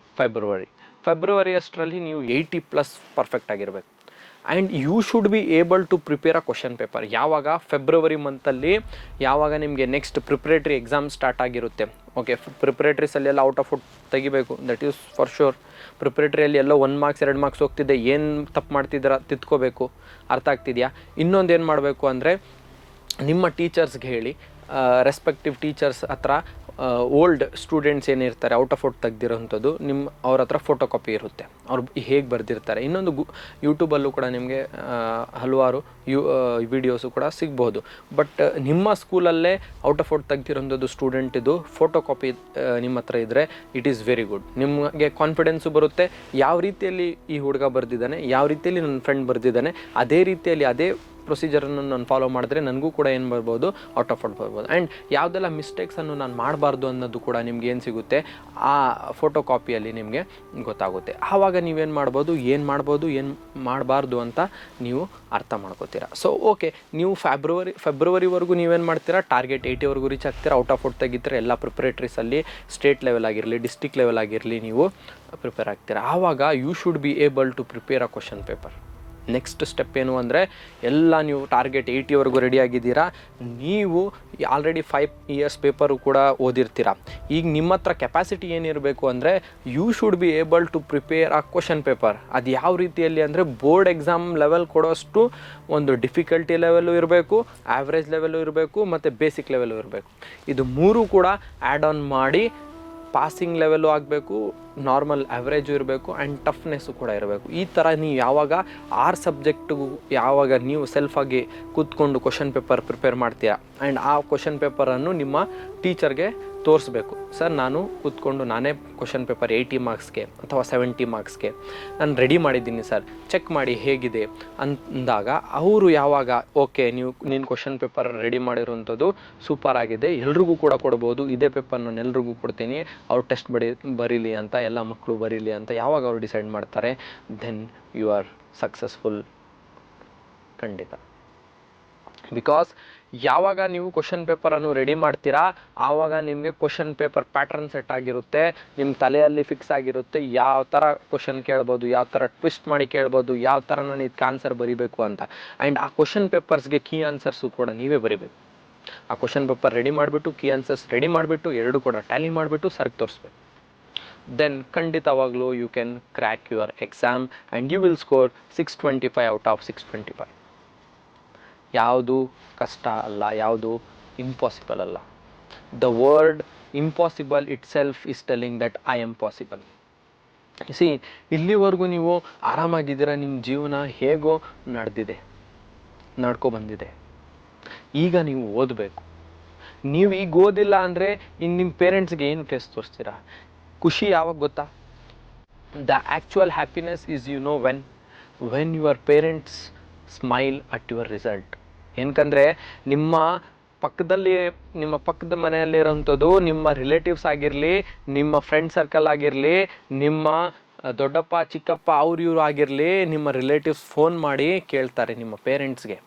ಫೆಬ್ರವರಿ ಅಷ್ಟರಲ್ಲಿ ನೀವು 80+ ಪರ್ಫೆಕ್ಟ್ ಆಗಿರಬೇಕು. And you should be able to prepare a question paper. ಯಾವಾಗ? ಫೆಬ್ರವರಿ ಮಂತಲ್ಲಿ, ಯಾವಾಗ ನಿಮಗೆ ನೆಕ್ಸ್ಟ್ ಪ್ರಿಪ್ರೇಟ್ರಿ ಎಕ್ಸಾಮ್ ಸ್ಟಾರ್ಟ್ ಆಗಿರುತ್ತೆ. ಓಕೆ, ಪ್ರಿಪ್ರೇಟ್ರೀಸಲ್ಲೆಲ್ಲ ಔಟ್ ಆಫ್ ಔಟ್ ತೆಗಿಬೇಕು, ದಟ್ ಈಸ್ ಫಾರ್ ಶೋರ್. ಪ್ರಿಪ್ರೇಟ್ರಿಯಲ್ಲಿ ಎಲ್ಲೋ 1 ಮಾರ್ಕ್ಸ್ 2 ಮಾರ್ಕ್ಸ್ ಹೋಗ್ತಿದ್ದೆ, ಏನು ತಪ್ಪು ಮಾಡ್ತಿದ್ದೀರ ತಿದ್ಕೋಬೇಕು. ಅರ್ಥ ಆಗ್ತಿದೆಯಾ? ಇನ್ನೊಂದು ಏನು ಮಾಡಬೇಕು ಅಂದರೆ, ನಿಮ್ಮ ಟೀಚರ್ಸ್ಗೆ ಹೇಳಿ, ರೆಸ್ಪೆಕ್ಟಿವ್ ಟೀಚರ್ಸ್ ಹತ್ರ ಓಲ್ಡ್ ಸ್ಟೂಡೆಂಟ್ಸ್ ಏನಿರ್ತಾರೆ ಔಟ್ ಆಫ್ ಔಟ್ ತೆಗ್ದಿರೋಂಥದ್ದು, ಅವ್ರ ಹತ್ರ ಫೋಟೋ ಕಾಪಿ ಇರುತ್ತೆ, ಅವ್ರು ಹೇಗೆ ಬರೆದಿರ್ತಾರೆ. ಇನ್ನೊಂದು ಯೂಟ್ಯೂಬಲ್ಲೂ ಕೂಡ ನಿಮಗೆ ಹಲವಾರು ವಿಡಿಯೋಸು ಕೂಡ ಸಿಗ್ಬೋದು. ಬಟ್ ನಿಮ್ಮ ಸ್ಕೂಲಲ್ಲೇ ಔಟ್ ಆಫ್ ಔಟ್ ತೆಗ್ದಿರೋಂಥದ್ದು ಸ್ಟೂಡೆಂಟಿದು ಫೋಟೋ ಕಾಪಿ ನಿಮ್ಮ ಹತ್ರ ಇದ್ದರೆ ಇಟ್ ಈಸ್ ವೆರಿ ಗುಡ್. ನಿಮಗೆ ಕಾನ್ಫಿಡೆನ್ಸು ಬರುತ್ತೆ, ಯಾವ ರೀತಿಯಲ್ಲಿ ಈ ಹುಡುಗ ಬರೆದಿದ್ದಾನೆ, ಯಾವ ರೀತಿಯಲ್ಲಿ ನನ್ನ ಫ್ರೆಂಡ್ ಬರೆದಿದ್ದಾನೆ, ಅದೇ ರೀತಿಯಲ್ಲಿ ಅದೇ ಪ್ರೊಸೀಜರನ್ನು ನಾನು ಫಾಲೋ ಮಾಡಿದ್ರೆ ನನಗೂ ಕೂಡ ಏನು ಬರ್ಬೋದು, ಔಟ್ ಆಫ್ ಔಟ್ ಬರ್ಬೋದು. ಆ್ಯಂಡ್ ಯಾವುದೆಲ್ಲ ಮಿಸ್ಟೇಕ್ಸನ್ನು ನಾನು ಮಾಡಬಾರ್ದು ಅನ್ನೋದು ಕೂಡ ನಿಮ್ಗೆ ಏನು ಸಿಗುತ್ತೆ, ಆ ಫೋಟೋ ಕಾಪಿಯಲ್ಲಿ ನಿಮಗೆ ಗೊತ್ತಾಗುತ್ತೆ. ಆವಾಗ ನೀವೇನು ಮಾಡ್ಬೋದು, ಏನು ಮಾಡಬಾರ್ದು ಅಂತ ನೀವು ಅರ್ಥ ಮಾಡ್ಕೋತೀರಾ. ಸೊ ಓಕೆ, ನೀವು ಫೆಬ್ರವರಿವರೆಗೂ ನೀವೇನು ಮಾಡ್ತೀರಾ, ಟಾರ್ಗೆಟ್ 80ವರೆಗೂ ರೀಚ್ ಆಗ್ತೀರಾ. ಔಟ್ ಆಫ್ ಔಟ್ ತೆಗಿತೀರಾ. ಎಲ್ಲ ಪ್ರಿಪ್ರೇಟ್ರೀಸಲ್ಲಿ ಸ್ಟೇಟ್ ಲೆವೆಲ್ ಆಗಿರಲಿ, ಡಿಸ್ಟಿಕ್ ಲೆವೆಲ್ ಆಗಿರಲಿ ನೀವು ಪ್ರಿಪೇರ್ ಆಗ್ತೀರಾ. ಆವಾಗ you should be able to prepare a question paper. Next step ಏನು ಅಂದರೆ, ಎಲ್ಲ ನೀವು ಟಾರ್ಗೆಟ್ 80ವರೆಗೂ ರೆಡಿ ಆಗಿದ್ದೀರಾ. ನೀವು ಆಲ್ರೆಡಿ 5 ಇಯರ್ಸ್ ಪೇಪರು ಕೂಡ ಓದಿರ್ತೀರ. ಈಗ ನಿಮ್ಮ ಹತ್ರ ಕೆಪಾಸಿಟಿ ಏನಿರಬೇಕು ಅಂದರೆ, you should be able to prepare a question paper. ಅದು ಯಾವ ರೀತಿಯಲ್ಲಿ ಅಂದರೆ, ಬೋರ್ಡ್ ಎಕ್ಸಾಮ್ ಲೆವೆಲ್ ಕೊಡೋಷ್ಟು ಒಂದು ಡಿಫಿಕಲ್ಟಿ ಲೆವೆಲ್ಲು ಇರಬೇಕು, ಆ್ಯಾವ್ರೇಜ್ ಲೆವೆಲ್ಲು ಇರಬೇಕು, ಮತ್ತು ಬೇಸಿಕ್ ಲೆವೆಲ್ಲು ಇರಬೇಕು. ಇದು 3 ಕೂಡ ಆ್ಯಡ್ ಆನ್ ಮಾಡಿ ಪಾಸಿಂಗ್ ಲೆವೆಲ್ಲು ಆಗಬೇಕು, ನಾರ್ಮಲ್ ಆ್ಯಾವ್ರೇಜು ಇರಬೇಕು, ಆ್ಯಂಡ್ ಟಫ್ನೆಸ್ಸು ಕೂಡ ಇರಬೇಕು. ಈ ಥರ ನೀವು ಯಾವಾಗ 6 ಸಬ್ಜೆಕ್ಟಿಗೂ ಯಾವಾಗ ನೀವು ಸೆಲ್ಫಾಗಿ ಕೂತ್ಕೊಂಡು ಕ್ವಶನ್ ಪೇಪರ್ ಪ್ರಿಪೇರ್ ಮಾಡ್ತೀರಾ, ಆ್ಯಂಡ್ ಆ ಕ್ವಶನ್ ಪೇಪರನ್ನು ನಿಮ್ಮ ಟೀಚರ್ಗೆ ತೋರಿಸ್ಬೇಕು. ಸರ್, ನಾನು ಕೂತ್ಕೊಂಡು ನಾನೇ ಕ್ವಶನ್ ಪೇಪರ್ 80 ಮಾರ್ಕ್ಸ್ಗೆ ಅಥವಾ 70 ಮಾರ್ಕ್ಸ್ಗೆ ನಾನು ರೆಡಿ ಮಾಡಿದ್ದೀನಿ ಸರ್, ಚೆಕ್ ಮಾಡಿ ಹೇಗಿದೆ ಅಂದಾಗ ಅವರು ಯಾವಾಗ ಓಕೆ ನೀನು ಕ್ವಶನ್ ಪೇಪರ್ ರೆಡಿ ಮಾಡಿರೋಂಥದ್ದು ಸೂಪರ್ ಆಗಿದೆ, ಎಲ್ರಿಗೂ ಕೂಡ ಕೊಡ್ಬೋದು, ಇದೇ ಪೇಪರ್ ನಾನು ಎಲ್ರಿಗೂ ಕೊಡ್ತೀನಿ, ಅವ್ರು ಟೆಸ್ಟ್ ಬರೀಲಿ ಅಂತ, ಎಲ್ಲ ಮಕ್ಕಳು ಬರೀಲಿ ಅಂತ ಯಾವಾಗ ಅವರು ಡಿಸೈಡ್ ಮಾಡ್ತಾರೆ, ದೆನ್ ಯು ಆರ್ ಸಕ್ಸಸ್ಫುಲ್ ಖಂಡಿತ. ಬಿಕಾಸ್ ಯಾವಾಗ ನೀವು ಕ್ವಶನ್ ಪೇಪರನ್ನು ರೆಡಿ ಮಾಡ್ತೀರಾ, ಆವಾಗ ನಿಮಗೆ ಕ್ವಶನ್ ಪೇಪರ್ ಪ್ಯಾಟ್ರನ್ ಸೆಟ್ ಆಗಿರುತ್ತೆ, ನಿಮ್ಮ ತಲೆಯಲ್ಲಿ ಫಿಕ್ಸ್ ಆಗಿರುತ್ತೆ, ಯಾವ ಥರ ಕ್ವಶನ್ ಕೇಳ್ಬೋದು, ಯಾವ ಥರ ಟ್ವಿಸ್ಟ್ ಮಾಡಿ ಕೇಳ್ಬೋದು, ಯಾವ ಥರ ನಾನು ಇದಕ್ಕೆ ಆನ್ಸರ್ ಬರೀಬೇಕು ಅಂತ. ಆ್ಯಂಡ್ ಆ ಕ್ವಶನ್ ಪೇಪರ್ಸ್ಗೆ ಕೀ ಆನ್ಸರ್ಸು ಕೂಡ ನೀವೇ ಬರೀಬೇಕು. ಆ ಕ್ವಶನ್ ಪೇಪರ್ ರೆಡಿ ಮಾಡಿಬಿಟ್ಟು, ಕೀ ಆನ್ಸರ್ಸ್ ರೆಡಿ ಮಾಡಿಬಿಟ್ಟು, ಎರಡು ಕೂಡ ಟ್ಯಾಲಿ ಮಾಡಿಬಿಟ್ಟು ಸರ್ಗೆ ತೋರಿಸ್ಬೇಕು. ದೆನ್ ಖಂಡಿತವಾಗ್ಲೂ you can crack your exam and you will score 625 out of 625. ಯಾವುದು ಕಷ್ಟ ಅಲ್ಲ, ಯಾವುದು ಇಂಪಾಸಿಬಲ್ ಅಲ್ಲ. The word impossible itself is telling that I am possible. See, ಇಲ್ಲಿವರೆಗೂ ನೀವು ಆರಾಮಾಗಿದ್ದೀರ, ನಿಮ್ಮ ಜೀವನ ಹೇಗೋ ನಡ್ಕೊ ಬಂದಿದೆ. ಈಗ ನೀವು ಓದಬೇಕು. ನೀವು ಈಗ ಓದಿಲ್ಲ ಅಂದರೆ ಇನ್ನು ನಿಮ್ಮ ಪೇರೆಂಟ್ಸ್ಗೆ ಏನು ಫೇಸ್ ತೋರಿಸ್ತೀರಾ? ಖುಷಿ ಯಾವಾಗ ಗೊತ್ತಾ? The actual happiness is when your parents smile at your result. ಏನಕ್ಕಂದರೆ ನಿಮ್ಮ ಪಕ್ಕದ ಮನೆಯಲ್ಲಿರೋಂಥದ್ದು ನಿಮ್ಮ ರಿಲೇಟಿವ್ಸ್ ಆಗಿರಲಿ, ನಿಮ್ಮ ಫ್ರೆಂಡ್ ಸರ್ಕಲ್ ಆಗಿರಲಿ, ನಿಮ್ಮ ದೊಡ್ಡಪ್ಪ ಚಿಕ್ಕಪ್ಪ ಇವರು ಆಗಿರಲಿ, ನಿಮ್ಮ ರಿಲೇಟಿವ್ಸ್ ಫೋನ್ ಮಾಡಿ ಕೇಳ್ತಾರೆ ನಿಮ್ಮ ಪೇರೆಂಟ್ಸ್ಗೆ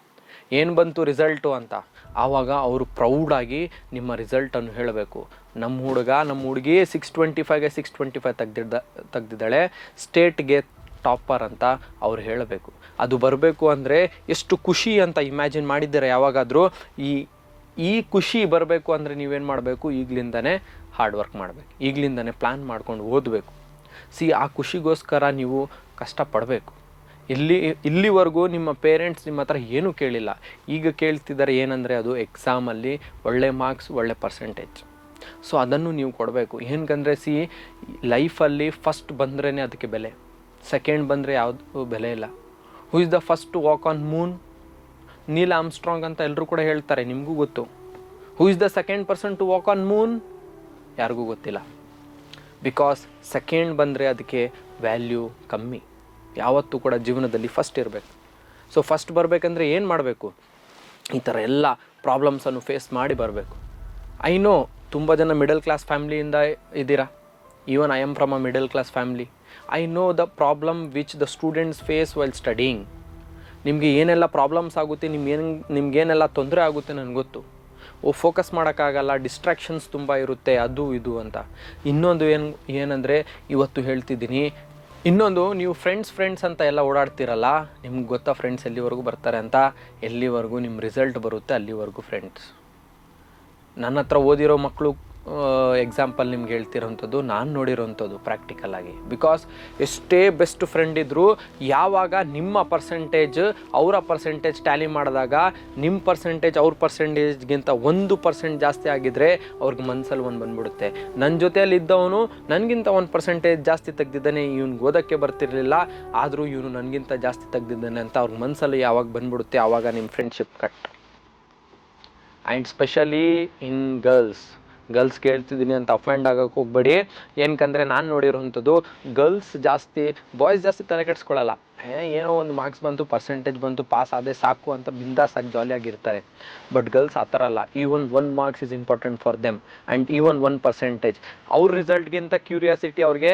ಏನು ಬಂತು ರಿಸಲ್ಟು ಅಂತ. ಆವಾಗ ಅವರು ಪ್ರೌಡಾಗಿ ನಿಮ್ಮ ರಿಸಲ್ಟನ್ನು ಹೇಳಬೇಕು. ನಮ್ಮ ಹುಡುಗಿ 625ಗೆ 625 ತೆಗ್ದಿದ್ದಾಳೆ, ಸ್ಟೇಟ್ಗೆ ಟಾಪರ್ ಅಂತ ಅವ್ರು ಹೇಳಬೇಕು. ಅದು ಬರಬೇಕು ಅಂದರೆ ಎಷ್ಟು ಖುಷಿ ಅಂತ ಇಮ್ಯಾಜಿನ್ ಮಾಡಿದ್ದೀರ ಯಾವಾಗಾದರೂ? ಈ ಖುಷಿ ಬರಬೇಕು ಅಂದರೆ ನೀವೇನು ಮಾಡಬೇಕು? ಈಗಲಿಂದನೇ ಹಾರ್ಡ್ ವರ್ಕ್ ಮಾಡಬೇಕು, ಈಗಲಿಂದನೇ ಪ್ಲ್ಯಾನ್ ಮಾಡ್ಕೊಂಡು ಓದಬೇಕು. ಆ ಖುಷಿಗೋಸ್ಕರ ನೀವು ಕಷ್ಟಪಡಬೇಕು. ಇಲ್ಲಿವರೆಗೂ ನಿಮ್ಮ ಪೇರೆಂಟ್ಸ್ ನಿಮ್ಮ ಹತ್ರ ಏನೂ ಕೇಳಿಲ್ಲ, ಈಗ ಕೇಳ್ತಿದ್ದಾರೆ. ಏನಂದರೆ ಅದು ಎಕ್ಸಾಮಲ್ಲಿ ಒಳ್ಳೆ ಮಾರ್ಕ್ಸ್, ಒಳ್ಳೆ ಪರ್ಸೆಂಟೇಜ್. ಸೊ ಅದನ್ನು ನೀವು ಕೊಡಬೇಕು. ಏನಕ್ಕಂದರೆ ಲೈಫಲ್ಲಿ ಫಸ್ಟ್ ಬಂದ್ರೇ ಅದಕ್ಕೆ ಬೆಲೆ, ಸೆಕೆಂಡ್ ಬಂದರೆ ಯಾವುದು ಬೆಲೆ ಇಲ್ಲ. Who is the first to walk on moon? Neil Armstrong ಅಂತ ಎಲ್ಲರೂ ಕೂಡ ಹೇಳ್ತಾರೆ, ನಿಮಗೂ ಗೊತ್ತು. Who is the second person to walk on moon? ಯಾರಿಗೂ ಗೊತ್ತಿಲ್ಲ. ಬಿಕಾಸ್ ಸೆಕೆಂಡ್ ಬಂದರೆ ಅದಕ್ಕೆ ವ್ಯಾಲ್ಯೂ ಕಮ್ಮಿ. ಯಾವತ್ತೂ ಕೂಡ ಜೀವನದಲ್ಲಿ ಫಸ್ಟ್ ಇರಬೇಕು. ಸೊ ಫಸ್ಟ್ ಬರಬೇಕಂದ್ರೆ ಏನು ಮಾಡಬೇಕು? ಈ ಥರ ಎಲ್ಲ ಪ್ರಾಬ್ಲಮ್ಸನ್ನು ಫೇಸ್ ಮಾಡಿ ಬರಬೇಕು. ಐ ನೋ ತುಂಬ ಜನ ಮಿಡಲ್ ಕ್ಲಾಸ್ ಫ್ಯಾಮ್ಲಿಯಿಂದ ಇದ್ದೀರಾ. Even I am from a middle class family. I know the problem which the students face while ಸ್ಟಡಿಯಿಂಗ್. ನಿಮಗೆ ಏನೆಲ್ಲ ಪ್ರಾಬ್ಲಮ್ಸ್ ಆಗುತ್ತೆ, ನಿಮ್ಗೇನೆಲ್ಲ ತೊಂದರೆ ಆಗುತ್ತೆ ನನಗೆ ಗೊತ್ತು. ಫೋಕಸ್ ಮಾಡೋಕ್ಕಾಗಲ್ಲ, ಡಿಸ್ಟ್ರಾಕ್ಷನ್ಸ್ ತುಂಬ ಇರುತ್ತೆ, ಅದು ಇದು ಅಂತ. ಇನ್ನೊಂದು ಏನಂದರೆ ಇವತ್ತು ಹೇಳ್ತಿದ್ದೀನಿ, ಇನ್ನೊಂದು ನೀವು ಫ್ರೆಂಡ್ಸ್ ಅಂತ ಎಲ್ಲ ಓಡಾಡ್ತಿರಲ್ಲ, ನಿಮ್ಗೆ ಗೊತ್ತಾ ಫ್ರೆಂಡ್ಸ್ ಎಲ್ಲಿವರೆಗೂ ಬರ್ತಾರೆ ಅಂತ? ಎಲ್ಲಿವರೆಗೂ ನಿಮ್ಮ ರಿಸಲ್ಟ್ ಬರುತ್ತೆ ಅಲ್ಲಿವರೆಗೂ ಫ್ರೆಂಡ್ಸ್. ನನ್ನ ಹತ್ರ ಓದಿರೋ ಮಕ್ಕಳು ಎಕ್ಸಾಂಪಲ್ ನಿಮ್ಗೆ ಹೇಳ್ತಿರೋಂಥದ್ದು ನಾನು ನೋಡಿರೋಂಥದ್ದು ಪ್ರಾಕ್ಟಿಕಲ್ ಆಗಿ. ಬಿಕಾಸ್ ಎಷ್ಟೇ ಬೆಸ್ಟ್ ಫ್ರೆಂಡ್ ಇದ್ದರೂ ಯಾವಾಗ ನಿಮ್ಮ ಪರ್ಸೆಂಟೇಜ್ ಅವರ ಪರ್ಸೆಂಟೇಜ್ ಟ್ಯಾಲಿ ಮಾಡಿದಾಗ ನಿಮ್ಮ ಪರ್ಸೆಂಟೇಜ್ ಅವ್ರ ಪರ್ಸೆಂಟೇಜ್ಗಿಂತ 1% ಜಾಸ್ತಿ ಆಗಿದ್ದರೆ ಅವ್ರಿಗೆ ಮನಸ್ಸಲ್ಲಿ ಒಂದು ಬಂದ್ಬಿಡುತ್ತೆ. ನನ್ನ ಜೊತೆಯಲ್ಲಿ ಇದ್ದವನು ನನಗಿಂತ 1% ಜಾಸ್ತಿ ತೆಗ್ದಿದ್ದಾನೆ, ಇವ್ನಿಗೆ ಓದೋಕ್ಕೆ ಬರ್ತಿರಲಿಲ್ಲ, ಆದರೂ ಇವನು ನನಗಿಂತ ಜಾಸ್ತಿ ತೆಗ್ದಿದ್ದಾನೆ ಅಂತ ಅವ್ರಿಗೆ ಮನಸ್ಸಲ್ಲಿ ಯಾವಾಗ ಬಂದ್ಬಿಡುತ್ತೆ, ಆವಾಗ ನಿಮ್ಮ friendship cut. And specially in girls ಕೇಳ್ತಿದ್ದೀನಿ ಅಂತ ಅಫೆಂಡ್ ಆಗೋಕ್ಕೆ ಹೋಗ್ಬೇಡಿ. ಏನಕ್ಕಂದರೆ ನಾನು ನೋಡಿರೋಂಥದ್ದು ಬಾಯ್ಸ್ ಜಾಸ್ತಿ ತಲೆ ಕೆಡಿಸ್ಕೊಳ್ಳಲ್ಲ. ಏನೋ ಒಂದು ಮಾರ್ಕ್ಸ್ ಬಂತು, ಪರ್ಸೆಂಟೇಜ್ ಬಂತು, ಪಾಸ್ ಆದೇ ಸಾಕು ಅಂತ ಬಿಂದಾಸಾಗಿ ಜಾಲಿಯಾಗಿರ್ತಾರೆ. ಬಟ್ ಗರ್ಲ್ಸ್ ಆ ಥರ ಅಲ್ಲ. Even 1 marks is important for them and even 1%. ಅವ್ರ ರಿಸಲ್ಟ್ಗಿಂತ ಕ್ಯೂರಿಯಾಸಿಟಿ ಅವ್ರಿಗೆ,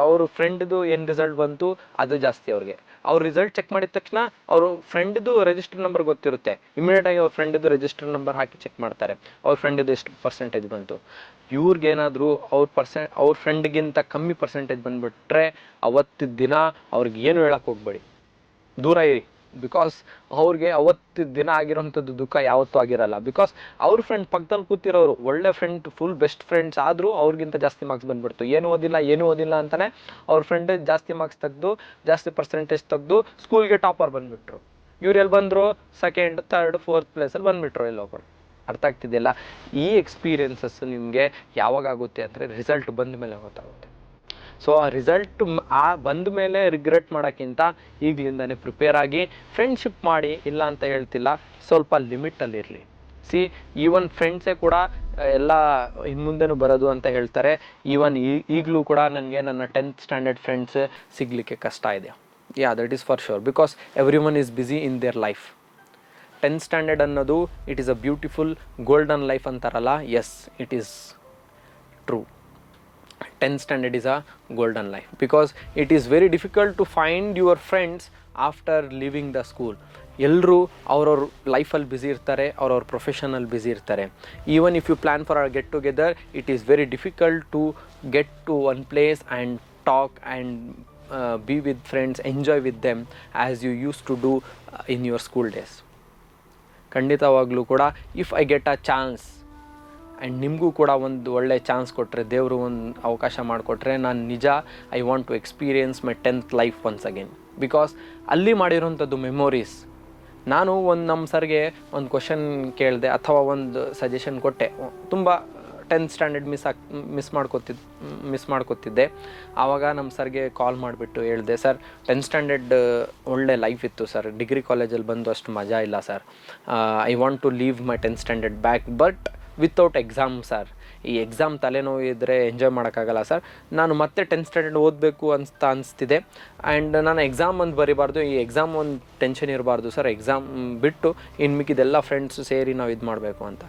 ಅವ್ರ ಫ್ರೆಂಡ್ದು ಏನು ರಿಸಲ್ಟ್ ಬಂತು ಅದು ಜಾಸ್ತಿ ಅವ್ರಿಗೆ. ಅವ್ರ ರಿಸಲ್ಟ್ ಚೆಕ್ ಮಾಡಿದ ತಕ್ಷಣ ಅವ್ರ ಫ್ರೆಂಡ್ದು ರಿಜಿಸ್ಟರ್ ನಂಬರ್ ಗೊತ್ತಿರುತ್ತೆ, ಇಮಿಡಿಯೇಟಾಗಿ ಅವ್ರ ಫ್ರೆಂಡ್ದು ರಿಜಿಸ್ಟರ್ ನಂಬರ್ ಹಾಕಿ ಚೆಕ್ ಮಾಡ್ತಾರೆ ಅವ್ರ ಫ್ರೆಂಡ್ದು ಎಷ್ಟು ಪರ್ಸೆಂಟೇಜ್ ಬಂತು. ಇವ್ರಿಗೇನಾದರೂ ಅವ್ರ ಫ್ರೆಂಡ್ಗಿಂತ ಕಮ್ಮಿ ಪರ್ಸೆಂಟೇಜ್ ಬಂದುಬಿಟ್ರೆ ಅವತ್ತಿನ ದಿನ ಅವ್ರಿಗೆ ಏನು ಹೇಳಕ್ಕೆ ಹೋಗ್ಬೇಡಿ, ದೂರ ಇರಿ. ಬಿಕಾಸ್ ಅವ್ರಿಗೆ ಅವತ್ತಿನ ದಿನ ಆಗಿರೋಂಥದ್ದು ದುಃಖ ಯಾವತ್ತೂ ಆಗಿರಲ್ಲ. ಬಿಕಾಸ್ ಅವ್ರ ಫ್ರೆಂಡ್ ಪಕ್ಕದಲ್ಲಿ ಕೂತಿರೋರು ಒಳ್ಳೆ ಫ್ರೆಂಡ್, ಫುಲ್ ಬೆಸ್ಟ್ ಫ್ರೆಂಡ್ಸ್ ಆದರೂ ಅವ್ರಿಗಿಂತ ಜಾಸ್ತಿ ಮಾರ್ಕ್ಸ್ ಬಂದುಬಿಡ್ತು. ಏನೂ ಓದಿಲ್ಲ ಅಂತಲೇ ಅವ್ರ ಫ್ರೆಂಡ್ ಜಾಸ್ತಿ ಮಾರ್ಕ್ಸ್ ತೆಗೆದು, ಜಾಸ್ತಿ ಪರ್ಸೆಂಟೇಜ್ ತೆಗೆದು ಸ್ಕೂಲ್ಗೆ ಟಾಪರ್ ಬಂದುಬಿಟ್ರು. ಇವ್ರು ಎಲ್ಲಿ ಬಂದರು? 2nd, 3rd, 4th ಪ್ಲೇಸಲ್ಲಿ ಬಂದುಬಿಟ್ರು. ಎಲ್ಲೋ ಕೂಡ ಅರ್ಥ ಆಗ್ತಿದೆಯಲ್ಲ? ಈ ಎಕ್ಸ್ಪೀರಿಯನ್ಸಸ್ ನಿಮಗೆ ಯಾವಾಗ ಆಗುತ್ತೆ ಅಂದರೆ ರಿಸಲ್ಟ್ ಬಂದ ಮೇಲೆ ಗೊತ್ತಾಗುತ್ತೆ. ಸೊ ಆ ರಿಸಲ್ಟ್ ಬಂದ ಮೇಲೆ ರಿಗ್ರೆಟ್ ಮಾಡೋಕ್ಕಿಂತ ಈಗಲಿಂದನೇ ಪ್ರಿಪೇರ್ ಆಗಿ ಫ್ರೆಂಡ್ಶಿಪ್ ಮಾಡಿ, ಇಲ್ಲ ಅಂತ ಹೇಳ್ತಿಲ್ಲ, ಸ್ವಲ್ಪ ಲಿಮಿಟಲ್ಲಿರಲಿ. ಈವನ್ ಫ್ರೆಂಡ್ಸೇ ಕೂಡ ಎಲ್ಲ ಇನ್ನು ಮುಂದೆನೂ ಬರೋದು ಅಂತ ಹೇಳ್ತಾರೆ. ಈಗಲೂ ಕೂಡ ನನಗೆ ನನ್ನ 10th ಸ್ಟ್ಯಾಂಡರ್ಡ್ ಫ್ರೆಂಡ್ಸ್ ಸಿಗಲಿಕ್ಕೆ ಕಷ್ಟ ಇದೆ. That is for sure. Because every one is busy in their life. 10th standard ಅನ್ನೋದು it is a beautiful golden life ಅಂತಾರಲ್ಲ, yes, it is true. 10th standard is a golden life because it is very difficult to find your friends after leaving the school. ಎಲ್ಲರೂ ಅವ್ರವ್ರ ಲೈಫಲ್ಲಿ busy ಇರ್ತಾರೆ, ಅವ್ರವ್ರ ಪ್ರೊಫೆಷನಲ್ಲಿ busy ಇರ್ತಾರೆ. Even if you plan for a get together, it is very difficult to get to one place and talk and be with friends, enjoy with them as you use to do in your school days. ಖಂಡಿತವಾಗ್ಲೂ ಕೂಡ if I get a chance and ನಿಮಗೂ ಕೂಡ ಒಂದು ಒಳ್ಳೆ chance ಕೊಟ್ಟರೆ, ದೇವರು ಒಂದು ಅವಕಾಶ ಮಾಡಿಕೊಟ್ರೆ, ನಾನು ನಿಜ I want to experience my 10th life once again. Because ಅಲ್ಲಿ ಮಾಡಿರೋಂಥದ್ದು ಮೆಮೊರೀಸ್ ನಾನು ಒಂದು ನಮ್ಮ ಸರ್ಗೆ ಒಂದು ಕ್ವಶನ್ ಕೇಳಿದೆ ಅಥವಾ ಒಂದು ಸಜೆಷನ್ ಕೊಟ್ಟೆ. ತುಂಬ 10th ಸ್ಟ್ಯಾಂಡರ್ಡ್ ಮಿಸ್ ಮಾಡ್ಕೊತಿದ್ದೆ. ಆವಾಗ ನಮ್ಮ ಸರ್ಗೆ ಕಾಲ್ ಮಾಡಿಬಿಟ್ಟು ಹೇಳಿದೆ, ಸರ್ 10th ಸ್ಟ್ಯಾಂಡರ್ಡ್ ಒಳ್ಳೆ ಲೈಫ್ ಇತ್ತು ಸರ್, ಡಿಗ್ರಿ ಕಾಲೇಜಲ್ಲಿ ಬಂದು ಅಷ್ಟು ಮಜಾ ಇಲ್ಲ sir. I want to leave my 10th standard back but without exam sir. ಈ ಎಕ್ಸಾಮ್ ತಲೆನೋವು ಇದ್ದರೆ ಎಂಜಾಯ್ ಮಾಡೋಕ್ಕಾಗಲ್ಲ ಸರ್. ನಾನು ಮತ್ತೆ 10th ಸ್ಟ್ಯಾಂಡರ್ಡ್ ಓದಬೇಕು ಅನಿಸ್ತಿದೆ. ಆ್ಯಂಡ್ ನಾನು ಎಕ್ಸಾಮ್ ಒಂದು ಬರೀಬಾರ್ದು, ಈ ಎಕ್ಸಾಮ್ ಒಂದು ಟೆನ್ಷನ್ ಇರಬಾರ್ದು ಸರ್. ಎಕ್ಸಾಮ್ ಬಿಟ್ಟು ಇನ್ನು ಮಿಕ್ಕಿದೆಲ್ಲ ಫ್ರೆಂಡ್ಸು ಸೇರಿ ನಾವು ಇದು ಮಾಡಬೇಕು ಅಂತ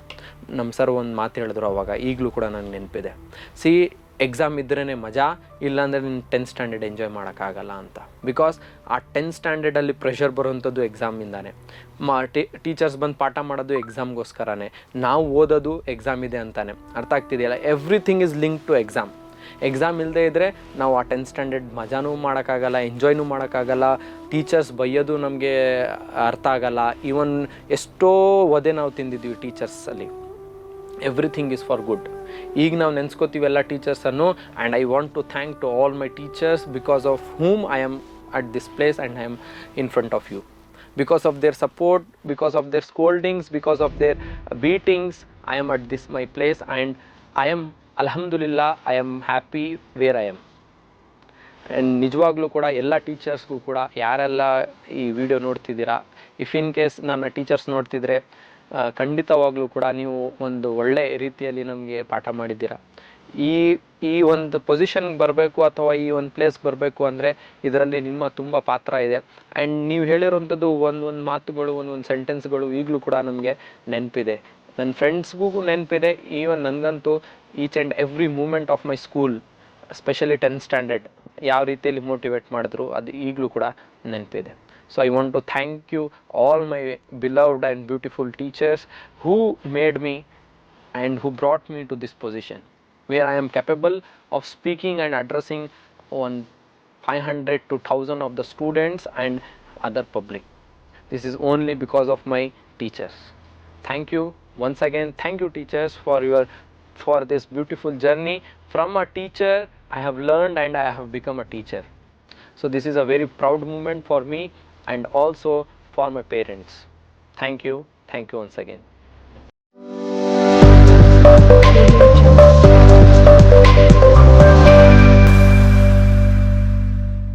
ನಮ್ಮ ಸರ್ ಒಂದು ಮಾತು ಹೇಳಿದ್ರು. ಅವಾಗ ಈಗಲೂ ಕೂಡ ನನಗೆ ನೆನಪಿದೆ. ಎಕ್ಸಾಮ್ ಇದ್ರೇ ಮಜಾ, ಇಲ್ಲಾಂದರೆ ನೀನು 10th ಸ್ಟ್ಯಾಂಡರ್ಡ್ ಎಂಜಾಯ್ ಮಾಡೋಕ್ಕಾಗಲ್ಲ ಅಂತ. ಬಿಕಾಸ್ ಆ 10th ಸ್ಟ್ಯಾಂಡರ್ಡಲ್ಲಿ ಪ್ರೆಷರ್ ಬರುವಂಥದ್ದು ಎಕ್ಸಾಮಿಂದಾನೆ. ಟೀಚರ್ಸ್ ಬಂದು ಪಾಠ ಮಾಡೋದು ಎಕ್ಸಾಮ್ಗೋಸ್ಕರನೇ, ನಾವು ಓದೋದು ಎಕ್ಸಾಮ್ ಇದೆ ಅಂತಾನೆ. ಅರ್ಥ ಆಗ್ತಿದೆಯಲ್ಲ? Everything is link to exam. Exam ಇಲ್ಲದೆ ಇದ್ದರೆ ನಾವು ಆ 10th ಸ್ಟ್ಯಾಂಡರ್ಡ್ ಮಜಾನೂ ಮಾಡೋಕ್ಕಾಗಲ್ಲ, ಎಂಜಾಯ್ನೂ ಮಾಡೋಕ್ಕಾಗಲ್ಲ. ಟೀಚರ್ಸ್ ಬೈಯೋದು ನಮಗೆ ಅರ್ಥ ಆಗಲ್ಲ. ಈವನ್ ಎಷ್ಟೋ ಒದೆ ನಾವು ತಿಂದಿದ್ದೀವಿ ಟೀಚರ್ಸಲ್ಲಿ. Everything is for good. ಈಗ ನಾವು ನೆನೆಸ್ಕೋತೀವಿ ಎಲ್ಲ ಟೀಚರ್ಸನ್ನು. And I want to thank to all my teachers because of whom I am at this place and I am in front of you. Because of their support, because of their scoldings, because of their beatings, I am at this my place and I am, alhamdulillah, I am happy where I am. And ನಿಜವಾಗ್ಲೂ ಕೂಡ ಎಲ್ಲ ಟೀಚರ್ಸ್ಗೂ ಕೂಡ, ಯಾರೆಲ್ಲ ಈ video ನೋಡ್ತಿದ್ದೀರಾ, if in case ನನ್ನ teachers ನೋಡ್ತಿದ್ರೆ, ಖಂಡಿತವಾಗ್ಲೂ ಕೂಡ ನೀವು ಒಂದು ಒಳ್ಳೆ ರೀತಿಯಲ್ಲಿ ನಮಗೆ ಪಾಠ ಮಾಡಿದ್ದೀರಾ. ಈ ಒಂದು ಪೊಸಿಷನ್ಗೆ ಬರಬೇಕು ಅಥವಾ ಈ ಒಂದು ಪ್ಲೇಸ್ ಬರಬೇಕು ಅಂದರೆ ಇದರಲ್ಲಿ ನಿಮ್ಮ ತುಂಬ ಪಾತ್ರ ಇದೆ. ಆ್ಯಂಡ್ ನೀವು ಹೇಳಿರೋಂಥದ್ದು ಒಂದೊಂದು ಮಾತುಗಳು, ಒಂದೊಂದು ಸೆಂಟೆನ್ಸ್ಗಳು ಈಗಲೂ ಕೂಡ ನಮಗೆ ನೆನಪಿದೆ. ನನ್ನ ಫ್ರೆಂಡ್ಸ್ಗೂ ನೆನಪಿದೆ. ಈವನ್ ನನಗಂತೂ each and every moment of my school, especially 10th standard ಯಾವ ರೀತಿಯಲ್ಲಿ ಮೋಟಿವೇಟ್ ಮಾಡಿದ್ರು ಅದು ಈಗಲೂ ಕೂಡ ನೆನಪಿದೆ. So I want to thank you all my beloved and beautiful teachers who made me and who brought me to this position where I am capable of speaking and addressing on 500 to 1000 of the students and other public. This is only because of my teachers. Thank you once again. Thank you teachers for this beautiful journey. From a teacher I have learned and I have become a teacher. So this is a very proud moment for me and also for my parents. Thank you once again.